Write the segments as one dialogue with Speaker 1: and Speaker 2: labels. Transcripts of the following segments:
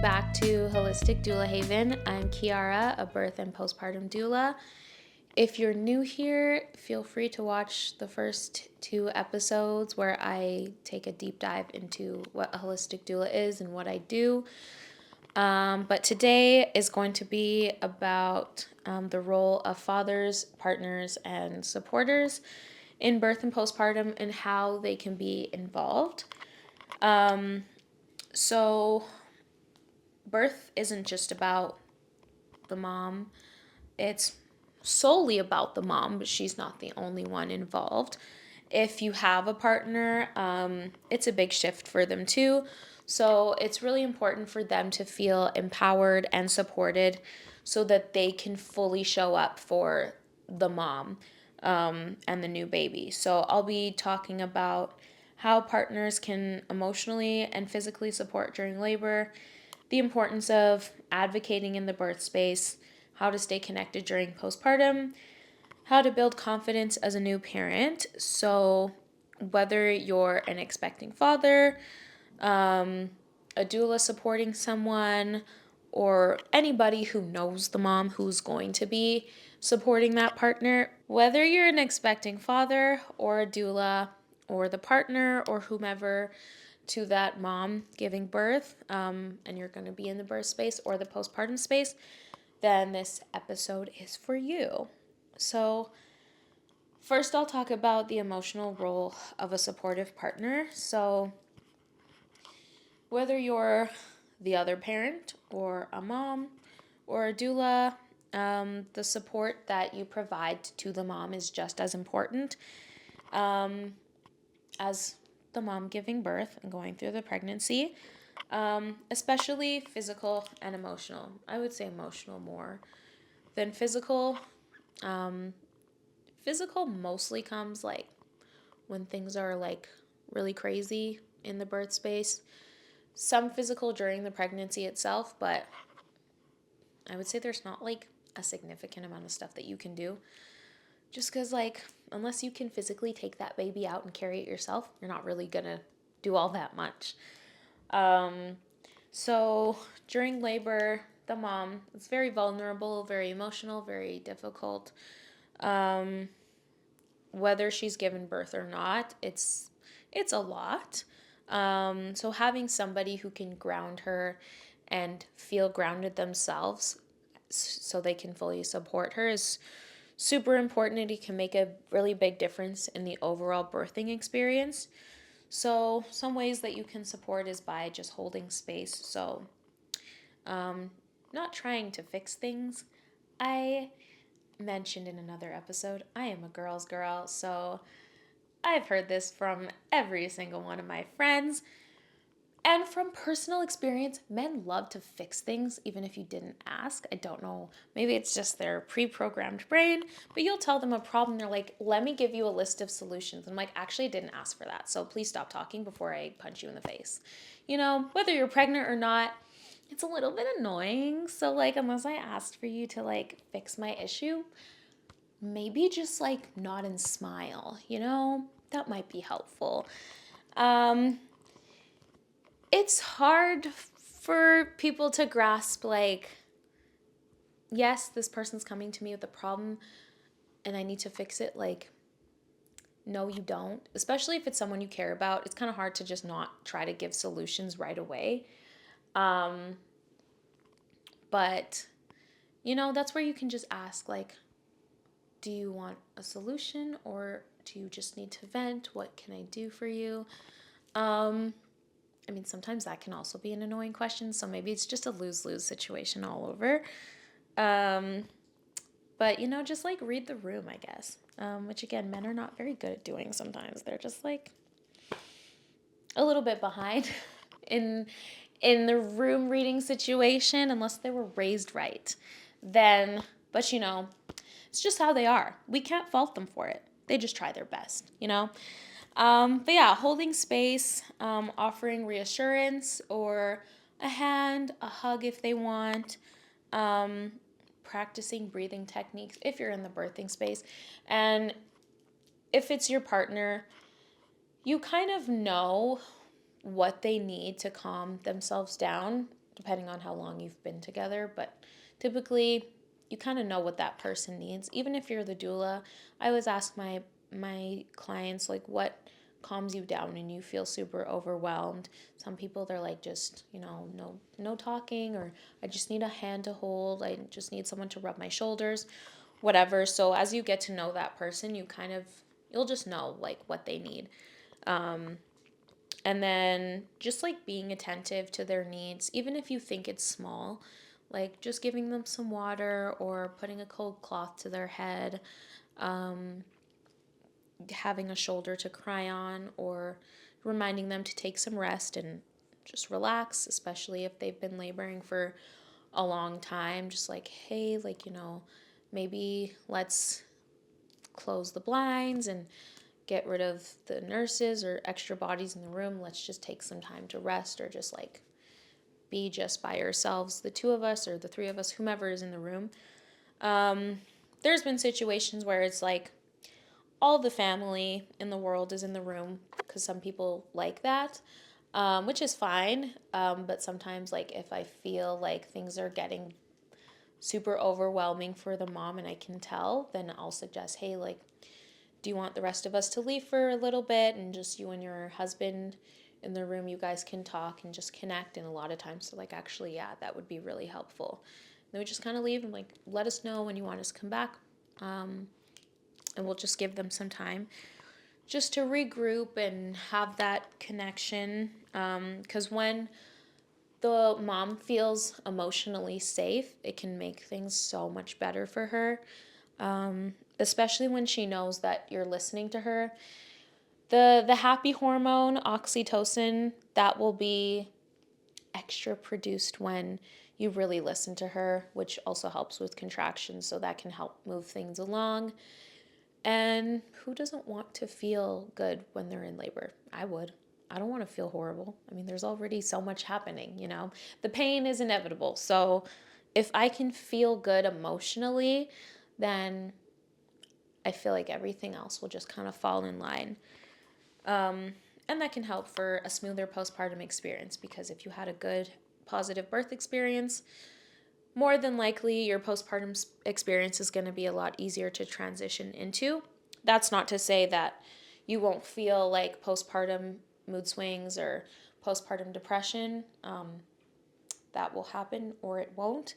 Speaker 1: back to Holistic Doula Haven. I'm Kiara, a birth and postpartum doula. If you're new here, feel free to watch the first 2 episodes where I take a deep dive into what a holistic doula is and what I do. But today is going to be about the role of fathers, partners, and supporters in birth and postpartum and how they can be involved. So birth isn't just about the mom. It's solely about the mom, but she's not the only one involved. If you have a partner, it's a big shift for them too. So it's really important for them to feel empowered and supported so that they can fully show up for the mom and the new baby. So I'll be talking about how partners can emotionally and physically support during labor, the importance of advocating in the birth space, how to stay connected during postpartum, how to build confidence as a new parent. So, whether you're an expecting father, a doula supporting someone, or anybody who knows the mom who's going to be supporting that partner, whether you're an expecting father or a doula or the partner or whomever to that mom giving birth, and you're going to be in the birth space or the postpartum space, then this episode is for you. So, first, I'll talk about the emotional role of a supportive partner. So, whether you're the other parent or a mom or a doula, the support that you provide to the mom is just as important as the mom giving birth and going through the pregnancy, especially physical and emotional. I would say emotional more than physical. Physical mostly comes like when things are like really crazy in the birth space. Some physical during the pregnancy itself, but I would say there's not like a significant amount of stuff that you can do. Just because, like, unless you can physically take that baby out and carry it yourself, you're not really gonna do all that much. So during labor, the mom is very vulnerable, very emotional, very difficult. Whether she's given birth or not, it's a lot. So having somebody who can ground her and feel grounded themselves so they can fully support her is super important, and it can make a really big difference in the overall birthing experience. So some ways that you can support is by just holding space. So not trying to fix things. I mentioned in another episode, I am a girl's girl, so I've heard this from every single one of my friends. And from personal experience, men love to fix things even if you didn't ask. I don't know. Maybe it's just their pre-programmed brain, but you'll tell them a problem. They're like, let me give you a list of solutions. I'm like, actually, I didn't ask for that. So please stop talking before I punch you in the face. You know, whether you're pregnant or not, it's a little bit annoying. So like, unless I asked for you to like fix my issue, maybe just like nod and smile, you know, that might be helpful. It's hard for people to grasp, like, yes, this person's coming to me with a problem and I need to fix it. Like, no, you don't. Especially if it's someone you care about. It's kind of hard to just not try to give solutions right away. But, you know, that's where you can just ask, like, do you want a solution or do you just need to vent? What can I do for you? I mean, sometimes that can also be an annoying question, so maybe it's just a lose-lose situation all over. But, you know, just like read the room, I guess, which again, men are not very good at doing sometimes. They're just like a little bit behind in the room reading situation unless they were raised right. Then, but you know, it's just how they are. We can't fault them for it. They just try their best, you know? But yeah, holding space, offering reassurance or a hand, a hug if they want, practicing breathing techniques if you're in the birthing space. And if it's your partner, you kind of know what they need to calm themselves down depending on how long you've been together. But typically, you kind of know what that person needs. Even if you're the doula, I always ask my clients, like, what calms you down and you feel super overwhelmed. Some people, they're like, just, no talking, or I just need a hand to hold, I just need someone to rub my shoulders, whatever. So as you get to know that person, you'll just know like what they need. And then just like being attentive to their needs, even if you think it's small, like just giving them some water or putting a cold cloth to their head, having a shoulder to cry on, or reminding them to take some rest and just relax, especially if they've been laboring for a long time. Just like, hey, like, maybe let's close the blinds and get rid of the nurses or extra bodies in the room. Let's just take some time to rest, or just like be just by ourselves, the two of us or the three of us, whomever is in the room. There's been situations where it's like all the family in the world is in the room, because some people like that, which is fine. But sometimes, like, if I feel like things are getting super overwhelming for the mom and I can tell, then I'll suggest, hey, like, do you want the rest of us to leave for a little bit and just you and your husband in the room, you guys can talk and just connect? And a lot of times they're like, actually, yeah, that would be really helpful. And then we just kind of leave and like, let us know when you want us to come back. And we'll just give them some time just to regroup and have that connection. Because when the mom feels emotionally safe, it can make things so much better for her. Especially when she knows that you're listening to her. The happy hormone, oxytocin, that will be extra produced when you really listen to her, which also helps with contractions, so that can help move things along. And who doesn't want to feel good when they're in labor? I would. I don't want to feel horrible. I mean, there's already so much happening, The pain is inevitable. So if I can feel good emotionally, then I feel like everything else will just kind of fall in line. And that can help for a smoother postpartum experience, because if you had a good, positive birth experience, more than likely your postpartum experience is going to be a lot easier to transition into. That's not to say that you won't feel like postpartum mood swings or postpartum depression. That will happen or it won't.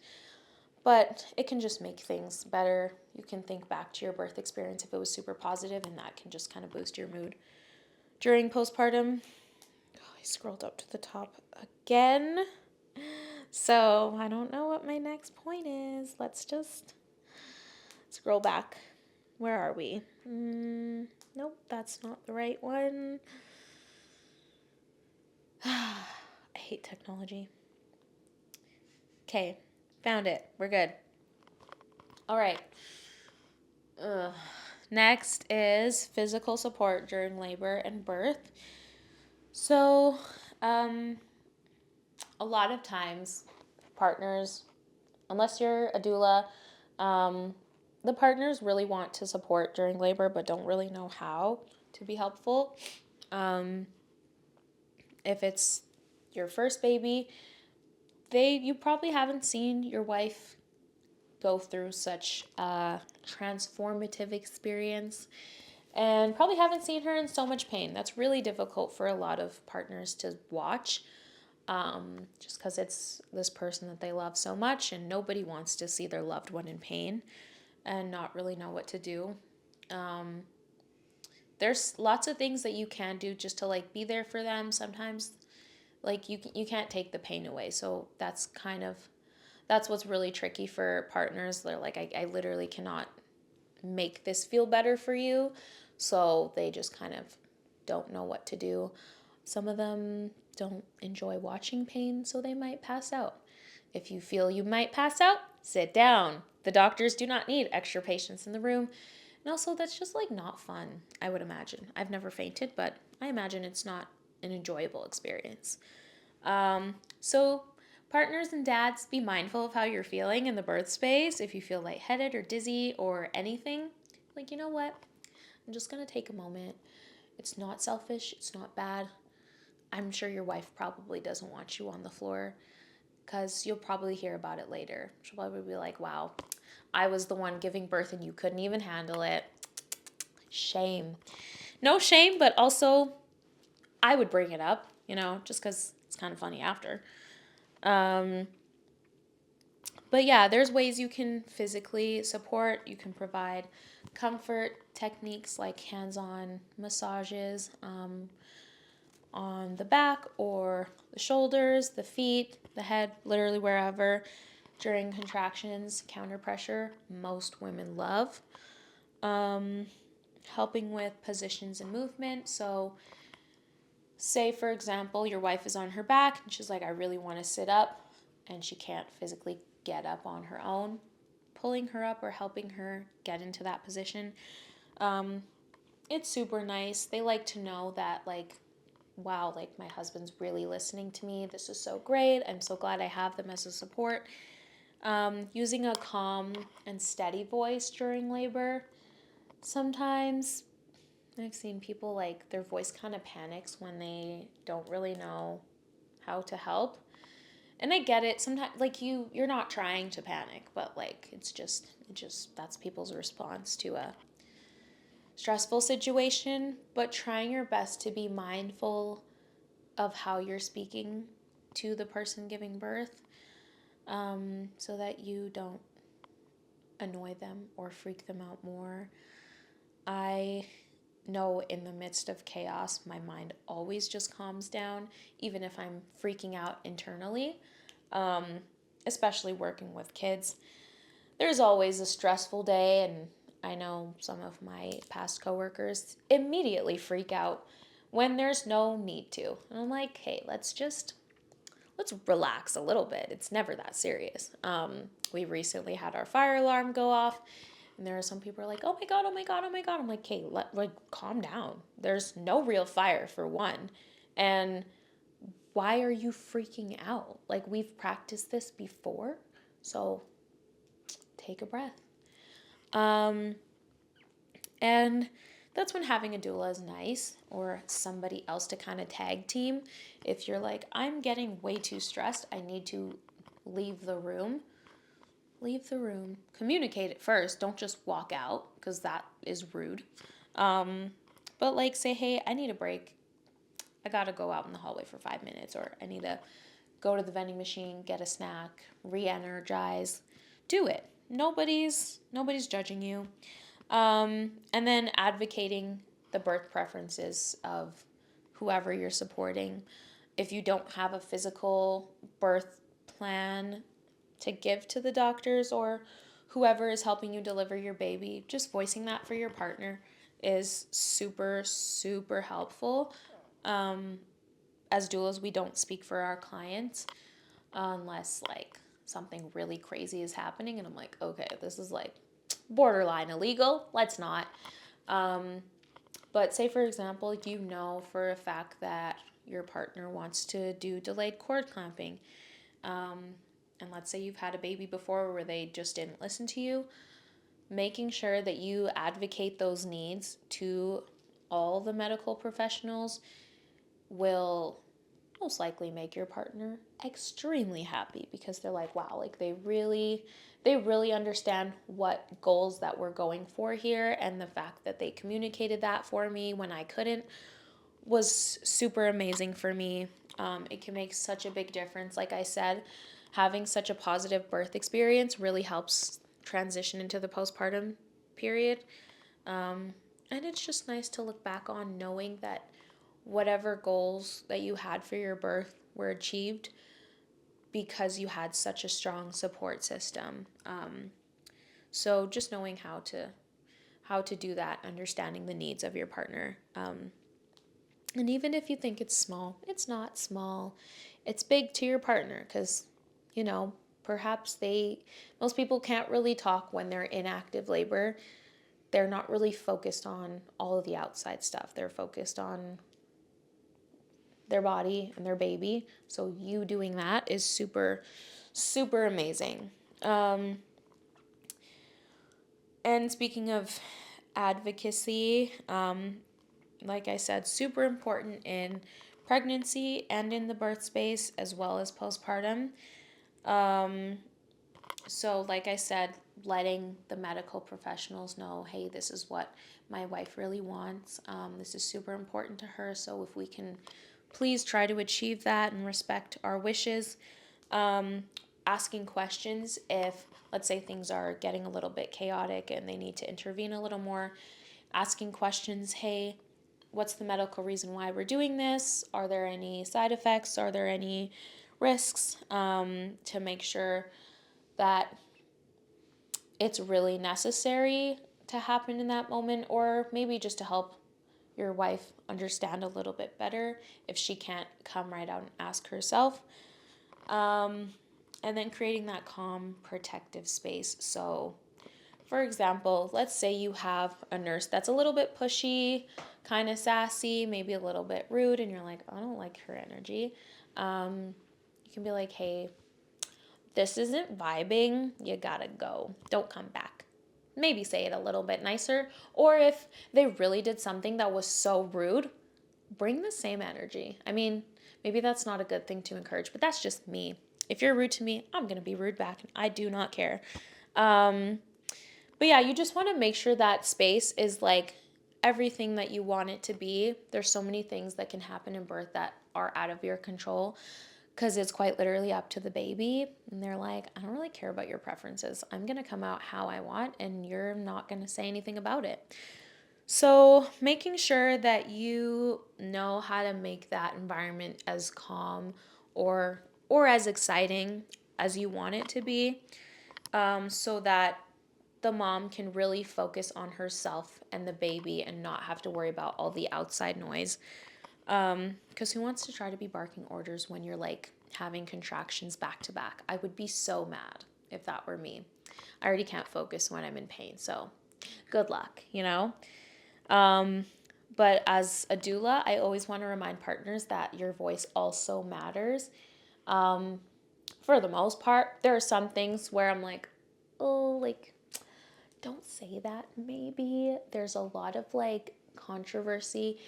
Speaker 1: But it can just make things better. You can think back to your birth experience if it was super positive, and that can just kind of boost your mood during postpartum. Oh, I scrolled up to the top again. So I don't know what my next point is. Let's just scroll back. Where are we? Nope, that's not the right one. I hate technology. Okay, found it. We're good. All right. Next is physical support during labor and birth. So, a lot of times, partners, unless you're a doula, the partners really want to support during labor but don't really know how to be helpful. If it's your first baby, you probably haven't seen your wife go through such a transformative experience, and probably haven't seen her in so much pain. That's really difficult for a lot of partners to watch, just because it's this person that they love so much, and nobody wants to see their loved one in pain and not really know what to do. There's lots of things that you can do just to like be there for them. Sometimes like you can't take the pain away, so that's what's really tricky for partners. They're like, I literally cannot make this feel better for you, so they just kind of don't know what to do. Some of them don't enjoy watching pain, so they might pass out. If you feel you might pass out, sit down. The doctors do not need extra patients in the room. And also, that's just like not fun, I would imagine. I've never fainted, but I imagine it's not an enjoyable experience. So, partners and dads, be mindful of how you're feeling in the birth space. If you feel lightheaded or dizzy or anything, like, you know what? I'm just going to take a moment. It's not selfish, it's not bad. I'm sure your wife probably doesn't want you on the floor. because you'll probably hear about it later. She'll probably be like, wow, I was the one giving birth and you couldn't even handle it. Shame. No shame, but also I would bring it up, just because it's kind of funny after. But yeah, there's ways you can physically support. You can provide comfort techniques like hands-on massages on the back or the shoulders, the feet, the head, literally wherever during contractions. Counter pressure, most women love. Helping with positions and movement. So say, for example, your wife is on her back and she's like, I really want to sit up, and she can't physically get up on her own. Pulling her up or helping her get into that position. It's super nice. They like to know that, like, wow, like my husband's really listening to me. This is so great. I'm so glad I have them as a support. Using a calm and steady voice during labor. Sometimes I've seen people like their voice kind of panics when they don't really know how to help. And I get it. Sometimes like you're not trying to panic, but like it just that's people's response to a stressful situation, but trying your best to be mindful of how you're speaking to the person giving birth, so that you don't annoy them or freak them out more. I know in the midst of chaos, my mind always just calms down, even if I'm freaking out internally, um, especially working with kids. There's always a stressful day, and I know some of my past coworkers immediately freak out when there's no need to. And I'm like, hey, let's relax a little bit. It's never that serious. We recently had our fire alarm go off, and there are some people who are like, oh my God, oh my God, oh my God. I'm like, hey, calm down. There's no real fire for one. And why are you freaking out? Like, we've practiced this before. So take a breath. And that's when having a doula is nice, or somebody else to kind of tag team. If you're like, I'm getting way too stressed, I need to leave the room. Leave the room. Communicate it first. Don't just walk out, because that is rude. But like say, hey, I need a break. I gotta go out in the hallway for 5 minutes, or I need to go to the vending machine, get a snack, re-energize. Do it. Nobody's judging you. And then advocating the birth preferences of whoever you're supporting. If you don't have a physical birth plan to give to the doctors or whoever is helping you deliver your baby, just voicing that for your partner is super, super helpful. As doulas, we don't speak for our clients unless like something really crazy is happening and I'm like, okay, this is like borderline illegal. Let's not. But say, for example, you know for a fact that your partner wants to do delayed cord clamping. And let's say you've had a baby before where they just didn't listen to you. Making sure that you advocate those needs to all the medical professionals will most likely make your partner extremely happy, because they're like, wow, like they really understand what goals that we're going for here, and the fact that they communicated that for me when I couldn't was super amazing for me. It can make such a big difference. Like I said, having such a positive birth experience really helps transition into the postpartum period. And it's just nice to look back on knowing that whatever goals that you had for your birth were achieved because you had such a strong support system. So just knowing how to do that, understanding the needs of your partner. And even if you think it's small, it's not small. It's big to your partner because, perhaps most people can't really talk when they're in active labor. They're not really focused on all of the outside stuff. They're focused on their body and their baby. So you doing that is super, super amazing. And speaking of advocacy, like I said, super important in pregnancy and in the birth space as well as postpartum. Um, so, like I said, letting the medical professionals know, hey, this is what my wife really wants. This is super important to her. So, if we can please try to achieve that and respect our wishes. Um, Asking questions if, let's say, things are getting a little bit chaotic and they need to intervene a little more. Asking questions, hey, what's the medical reason why we're doing this? Are there any side effects? Are there any risks? To make sure that it's really necessary to happen in that moment, or maybe just to help your wife understand a little bit better if she can't come right out and ask herself. And then creating that calm, protective space. So, for example, let's say you have a nurse that's a little bit pushy, kind of sassy, maybe a little bit rude, and you're like, I don't like her energy. You can be like, hey, this isn't vibing. You gotta go. Don't come back. Maybe say it a little bit nicer. Or if they really did something that was so rude, bring the same energy. I mean, maybe that's not a good thing to encourage, but that's just me. If you're rude to me, I'm going to be rude back. I do not care. Um, but yeah, you just want to make sure that space is like everything that you want it to be. There's so many things that can happen in birth that are out of your control because it's quite literally up to the baby. And they're like, I don't really care about your preferences. I'm going to come out how I want, and you're not going to say anything about it. So, making sure that you know how to make that environment as calm or as exciting as you want it to be, so that the mom can really focus on herself and the baby and not have to worry about all the outside noise. Because who wants to try to be barking orders when you're like having contractions back to back? I would be so mad if that were me. I already can't focus when I'm in pain, so good luck, you know? Um, but as a doula, I always want to remind partners that your voice also matters. Um, for the most part, there are some things where I'm like, oh, like, don't say that maybe. There's a lot of like controversy.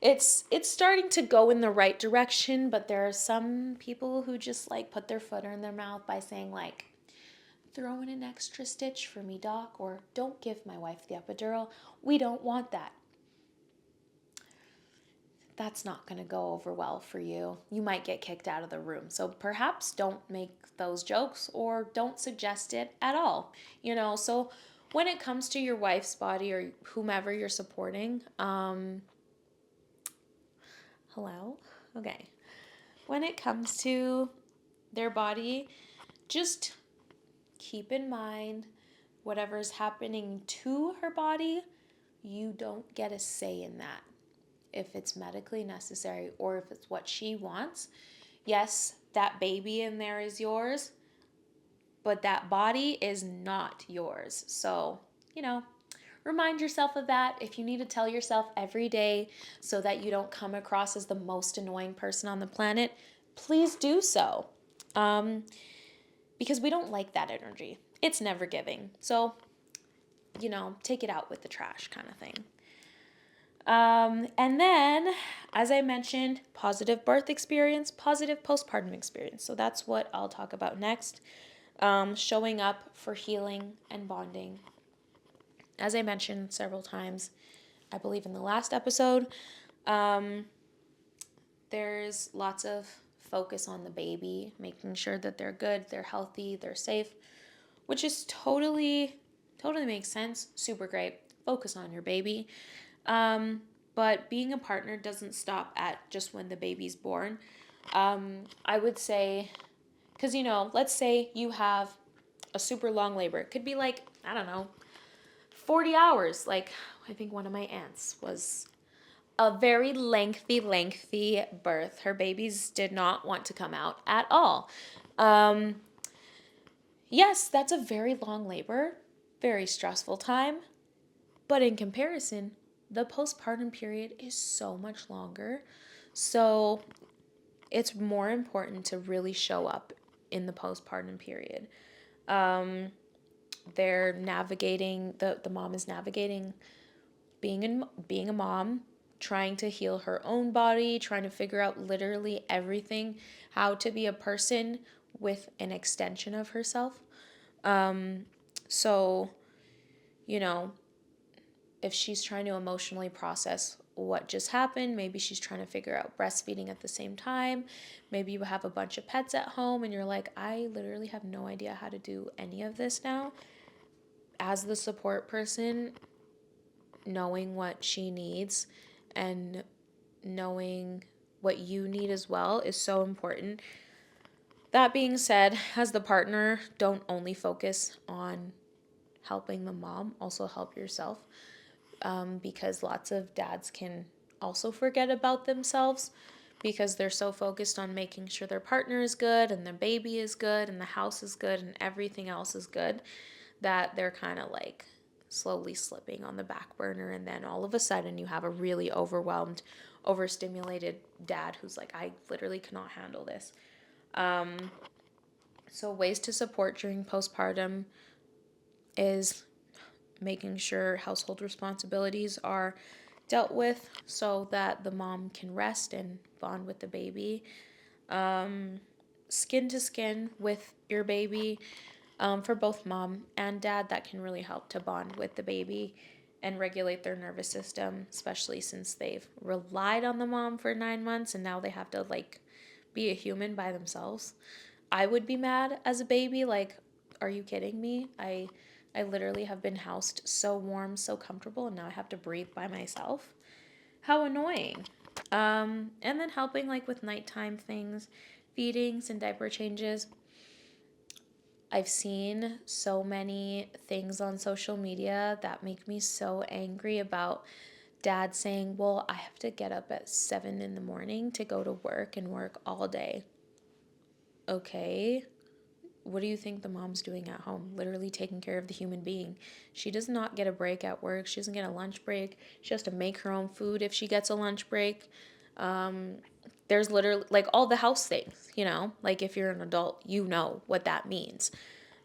Speaker 1: It's starting to go in the right direction, but there are some people who just like put their foot in their mouth by saying like, throw in an extra stitch for me, doc, or don't give my wife the epidural. We don't want that. That's not going to go over well for you. You might get kicked out of the room. So perhaps don't make those jokes or don't suggest it at all. So when it comes to your wife's body or whomever you're supporting, hello? Okay. When it comes to their body, just keep in mind whatever's happening to her body, you don't get a say in that. If it's medically necessary or if it's what she wants. Yes, that baby in there is yours, but that body is not yours. So, remind yourself of that. If you need to tell yourself every day so that you don't come across as the most annoying person on the planet, please do so. Because we don't like that energy. It's never giving. So, take it out with the trash kind of thing. And then, as I mentioned, positive birth experience, positive postpartum experience. So that's what I'll talk about next. Showing up for healing and bonding. As I mentioned several times, I believe in the last episode, there's lots of focus on the baby, making sure that they're good, they're healthy, they're safe, which is totally makes sense. Super great. Focus on your baby. But being a partner doesn't stop at just when the baby's born. I would say, because, let's say you have a super long labor. It could be like, I don't know, 40 hours. Like, I think one of my aunts was a very lengthy birth. Her babies did not want to come out at all. Yes, that's a very long labor, very stressful time. But in comparison, the postpartum period is so much longer. So it's more important to really show up in the postpartum period. They're navigating, the mom is navigating being a mom, trying to heal her own body, trying to figure out literally everything, how to be a person with an extension of herself. So, you know, if she's trying to emotionally process what just happened, maybe she's trying to figure out breastfeeding at the same time. Maybe you have a bunch of pets at home and you're like, I literally have no idea how to do any of this now. As the support person, knowing what she needs and knowing what you need as well is so important. That being said, as the partner, don't only focus on helping the mom, also help yourself, because lots of dads can also forget about themselves because they're so focused on making sure their partner is good and their baby is good and the house is good and everything else is good, that they're kind of like slowly slipping on the back burner. And then all of a sudden you have a really overwhelmed, overstimulated dad who's like, I literally cannot handle this. So ways to support during postpartum is making sure household responsibilities are dealt with so that the mom can rest and bond with the baby. Skin to skin with your baby, for both mom and dad, that can really help to bond with the baby and regulate their nervous system, especially since they've relied on the mom for 9 months and now they have to like be a human by themselves. I would be mad as a baby, like, are you kidding me? I literally have been housed so warm, so comfortable, and now I have to breathe by myself. How annoying. And then helping like with nighttime things, feedings and diaper changes. I've seen so many things on social media that make me so angry about dad saying, well, I have to get up at 7 in the morning to go to work and work all day. Okay. What do you think the mom's doing at home? Literally taking care of the human being. She does not get a break at work. She doesn't get a lunch break. She has to make her own food if she gets a lunch break. There's literally like all the house things, like if you're an adult, you know what that means.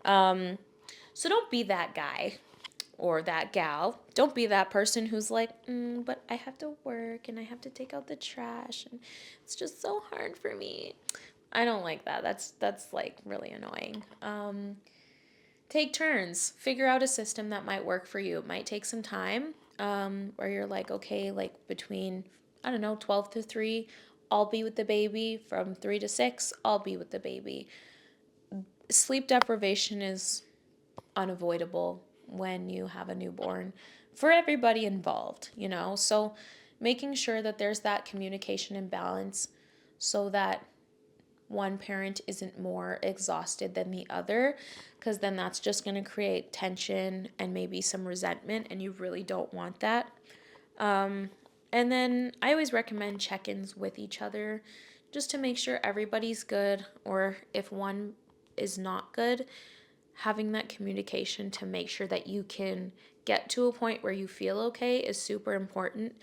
Speaker 1: So don't be that guy or that gal. Don't be that person who's like, but I have to work and I have to take out the trash and it's just so hard for me. I don't like that. That's like really annoying. Take turns. Figure out a system that might work for you. It might take some time. Where you're like, okay, like between, I don't know, 12 to 3, I'll be with the baby. From 3 to 6, I'll be with the baby. Sleep deprivation is unavoidable when you have a newborn for everybody involved, So making sure that there's that communication and balance so that one parent isn't more exhausted than the other, because then that's just going to create tension and maybe some resentment, and you really don't want that. And then I always recommend check-ins with each other just to make sure everybody's good, or if one is not good, having that communication to make sure that you can get to a point where you feel okay is super important.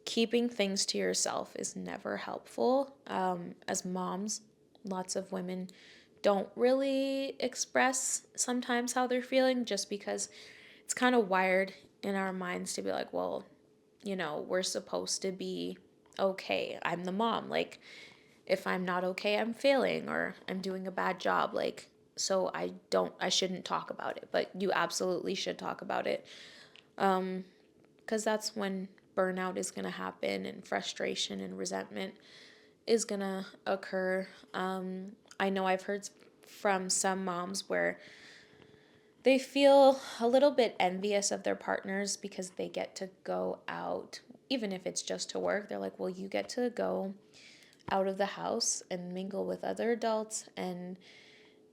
Speaker 1: Keeping things to yourself is never helpful. As moms, lots of women don't really express sometimes how they're feeling just because it's kind of wired in our minds to be like, well, we're supposed to be okay. I'm the mom. Like, if I'm not okay, I'm failing or I'm doing a bad job. Like, so I shouldn't talk about it, but you absolutely should talk about it. Because that's when burnout is going to happen and frustration and resentment is going to occur. I know I've heard from some moms where they feel a little bit envious of their partners because they get to go out, even if it's just to work. They're like, well, you get to go out of the house and mingle with other adults and,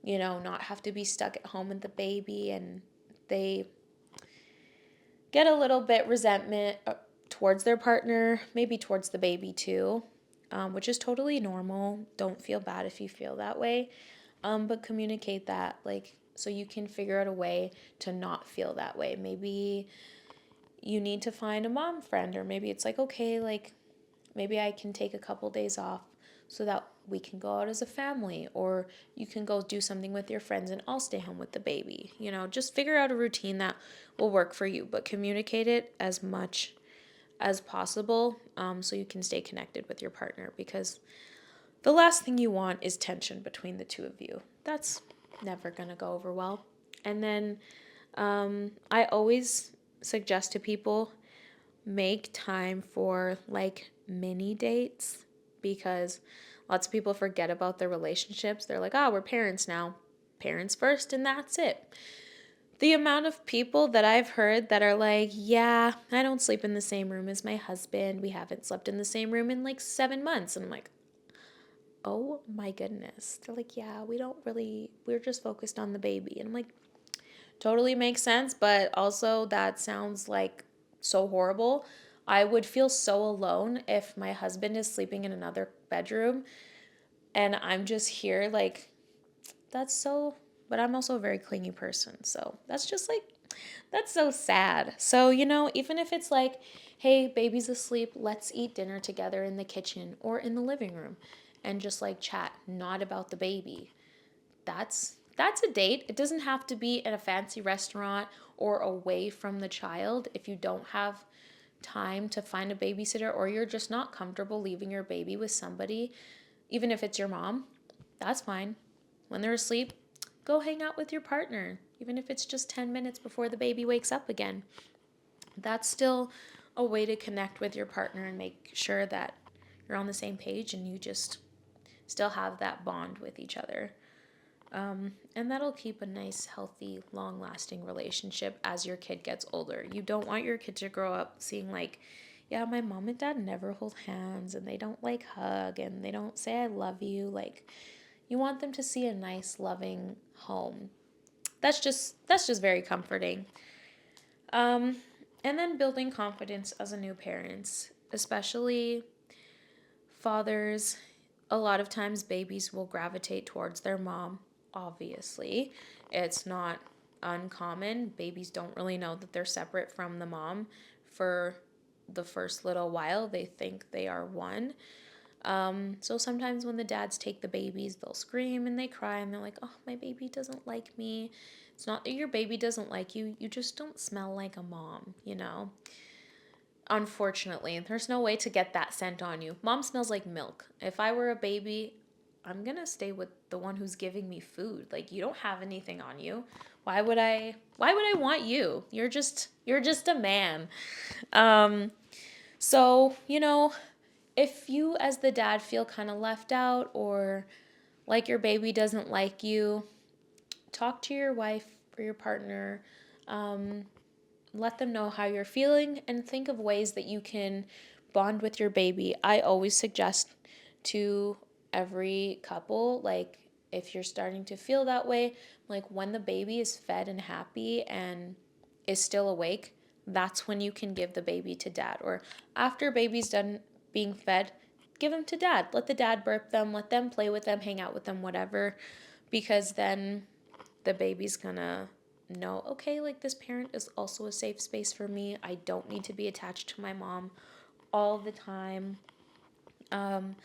Speaker 1: not have to be stuck at home with the baby. And they get a little bit resentment towards their partner, maybe towards the baby too, which is totally normal. Don't feel bad if you feel that way, but communicate that, like, so you can figure out a way to not feel that way. Maybe you need to find a mom friend, or maybe it's like, okay, like, maybe I can take a couple days off so that we can go out as a family, or you can go do something with your friends and I'll stay home with the baby. Just figure out a routine that will work for you, but communicate it as much as possible, so you can stay connected with your partner, because The last thing you want is tension between the two of you. That's never going to go over well. And then I always suggest to people make time for like mini dates, because lots of people forget about their relationships. They're like, oh, we're parents now. Parents first, and that's it. The amount of people that I've heard that are like, yeah, I don't sleep in the same room as my husband. We haven't slept in the same room in like 7 months. And I'm like, oh my goodness. They're like, yeah, we're just focused on the baby. And I'm like, totally makes sense, but also that sounds like so horrible. I would feel so alone if my husband is sleeping in another bedroom and I'm just here. Like, that's so, but I'm also a very clingy person. So that's just like, that's so sad. So, even if it's like, hey, baby's asleep, let's eat dinner together in the kitchen or in the living room and just like chat, not about the baby. That's a date. It doesn't have to be at a fancy restaurant or away from the child. If you don't have time to find a babysitter, or you're just not comfortable leaving your baby with somebody, even if it's your mom, that's fine. When they're asleep, go hang out with your partner, even if it's just 10 minutes before the baby wakes up again. That's still a way to connect with your partner and make sure that you're on the same page and you just still have that bond with each other. And that'll keep a nice, healthy, long lasting relationship as your kid gets older. You don't want your kid to grow up seeing, like, yeah, my mom and dad never hold hands and they don't like hug and they don't say I love you. Like, you want them to see a nice, loving home. That's just very comforting. Um, and then building confidence as a new parent, especially fathers. A lot of times babies will gravitate towards their mom, obviously. It's not uncommon. Babies don't really know that they're separate from the mom for the first little while. They think they are one. So sometimes when the dads take the babies, they'll scream and they cry and they're like, oh, my baby doesn't like me. It's not that your baby doesn't like you, you just don't smell like a mom. Unfortunately, there's no way to get that scent on you. Mom smells like milk. If I were a baby, I'm going to stay with the one who's giving me food. Like, you don't have anything on you. Why would I want you? You're just a man. So, if you as the dad feel kind of left out or like your baby doesn't like you, talk to your wife or your partner. Let them know how you're feeling and think of ways that you can bond with your baby. I always suggest to every couple, like, if you're starting to feel that way, like when the baby is fed and happy and is still awake, that's when you can give the baby to dad. Or after baby's done being fed, give them to dad. Let the dad burp them, let them play with them, hang out with them, whatever, because then the baby's gonna know, okay, like this parent is also a safe space for me. I don't need to be attached to my mom all the time. And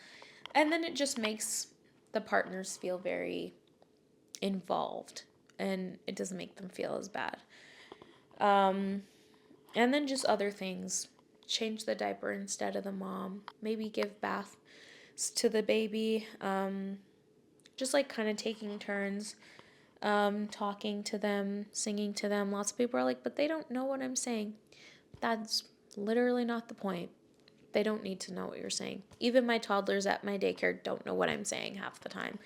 Speaker 1: then it just makes the partners feel very involved and it doesn't make them feel as bad. And then just other things. Change the diaper instead of the mom. Maybe give baths to the baby. Just like kind of taking turns, talking to them, singing to them. Lots of people are like, but they don't know what I'm saying. That's literally not the point. They don't need to know what you're saying. Even my toddlers at my daycare don't know what I'm saying half the time.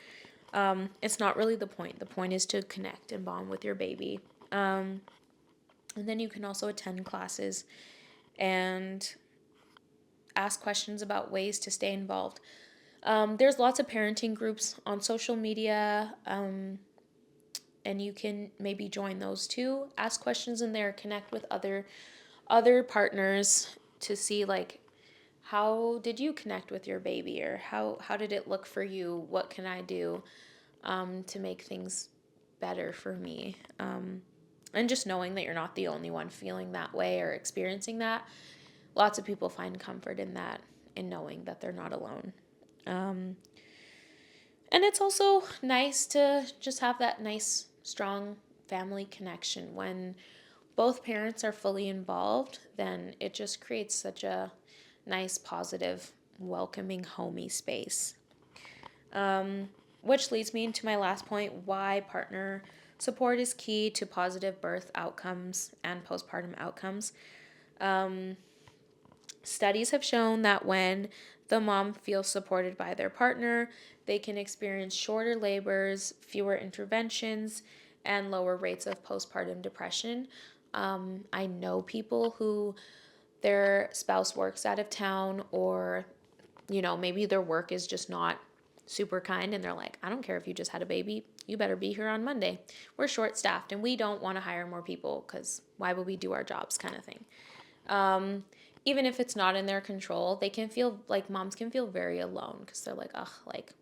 Speaker 1: It's not really the point. The point is to connect and bond with your baby. And then you can also attend classes and ask questions about ways to stay involved. There's lots of parenting groups on social media, and you can maybe join those too. Ask questions in there, connect with other partners to see, like, how did you connect with your baby, or how did it look for you? What can I do to make things better for me? And just knowing that you're not the only one feeling that way or experiencing that. Lots of people find comfort in that, in knowing that they're not alone. And it's also nice to just have that nice, strong family connection. When both parents are fully involved, then it just creates such a nice, positive, welcoming, homey space. Which leads me to my last point, why partner support is key to positive birth outcomes and postpartum outcomes. Studies have shown that when the mom feels supported by their partner, they can experience shorter labors, fewer interventions, and lower rates of postpartum depression. I know people who their spouse works out of town, or, maybe their work is just not super kind, and they're like, I don't care if you just had a baby, you better be here on Monday. We're short staffed and we don't want to hire more people because why would we do our jobs, kind of thing. Even if it's not in their control, they can feel like moms can feel very alone because they're like, ugh, like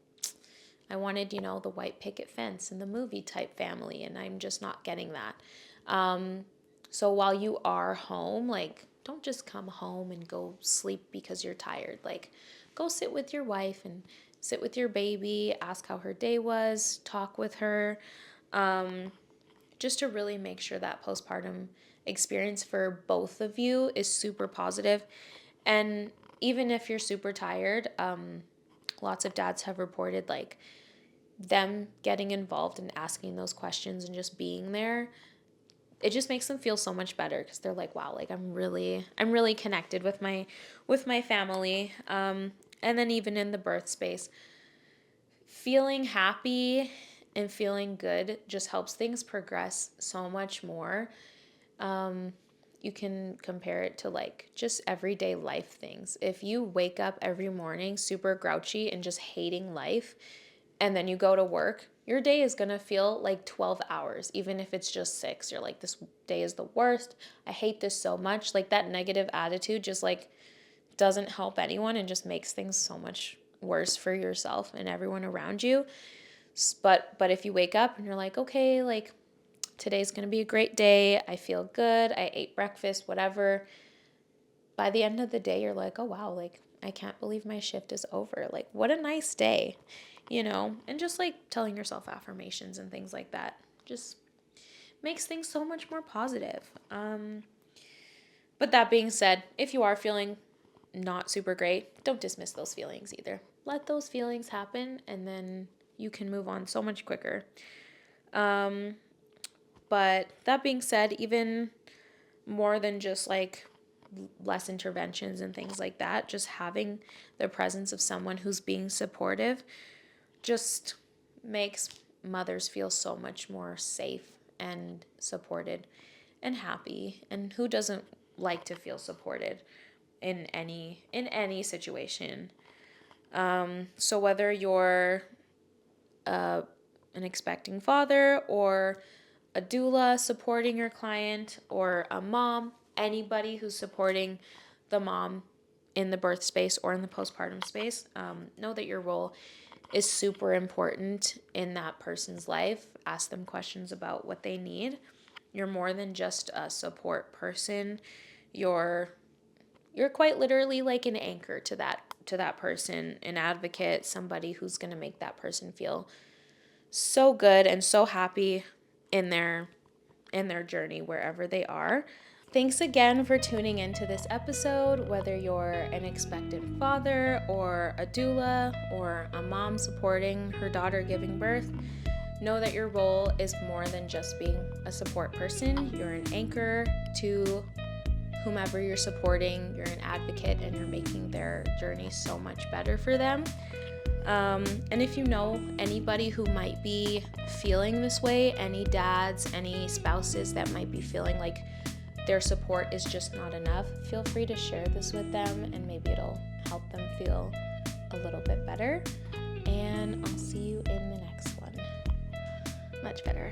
Speaker 1: I wanted, the white picket fence in the movie type family, and I'm just not getting that. So while you are home, like, don't just come home and go sleep because you're tired. Like, go sit with your wife and sit with your baby, ask how her day was, talk with her, just to really make sure that postpartum experience for both of you is super positive. And even if you're super tired, lots of dads have reported like them getting involved and asking those questions and just being there. It just makes them feel so much better because they're like, wow, like I'm really connected with my family. And then even in the birth space, feeling happy and feeling good just helps things progress so much more. You can compare it to like just everyday life things. If you wake up every morning super grouchy and just hating life, and then you go to work, your day is going to feel like 12 hours, even if it's just 6. You're like, this day is the worst. I hate this so much. Like that negative attitude just like doesn't help anyone and just makes things so much worse for yourself and everyone around you. But if you wake up and you're like, okay, like today's going to be a great day. I feel good. I ate breakfast, whatever. By the end of the day, you're like, oh, wow, like I can't believe my shift is over. Like, what a nice day, and just like telling yourself affirmations and things like that just makes things so much more positive. But that being said, if you are feeling not super great, don't dismiss those feelings either. Let those feelings happen and then you can move on so much quicker. But that being said, even more than just like less interventions and things like that, just having the presence of someone who's being supportive just makes mothers feel so much more safe and supported and happy. And who doesn't like to feel supported in any situation? So whether you're an expecting father or a doula supporting your client or a mom, anybody who's supporting the mom in the birth space or in the postpartum space, know that your role is super important in that person's life. Ask them questions about what they need. You're more than just a support person. You're quite literally like an anchor to that person, an advocate, somebody who's going to make that person feel so good and so happy in their journey wherever they are. Thanks again for tuning into this episode, whether you're an expectant father or a doula or a mom supporting her daughter giving birth. Know that your role is more than just being a support person. You're an anchor to whomever you're supporting. You're an advocate and you're making their journey so much better for them. And if you know anybody who might be feeling this way, any dads, any spouses that might be feeling like their support is just not enough, feel free to share this with them and maybe it'll help them feel a little bit better. And I'll see you in the next one. Much better.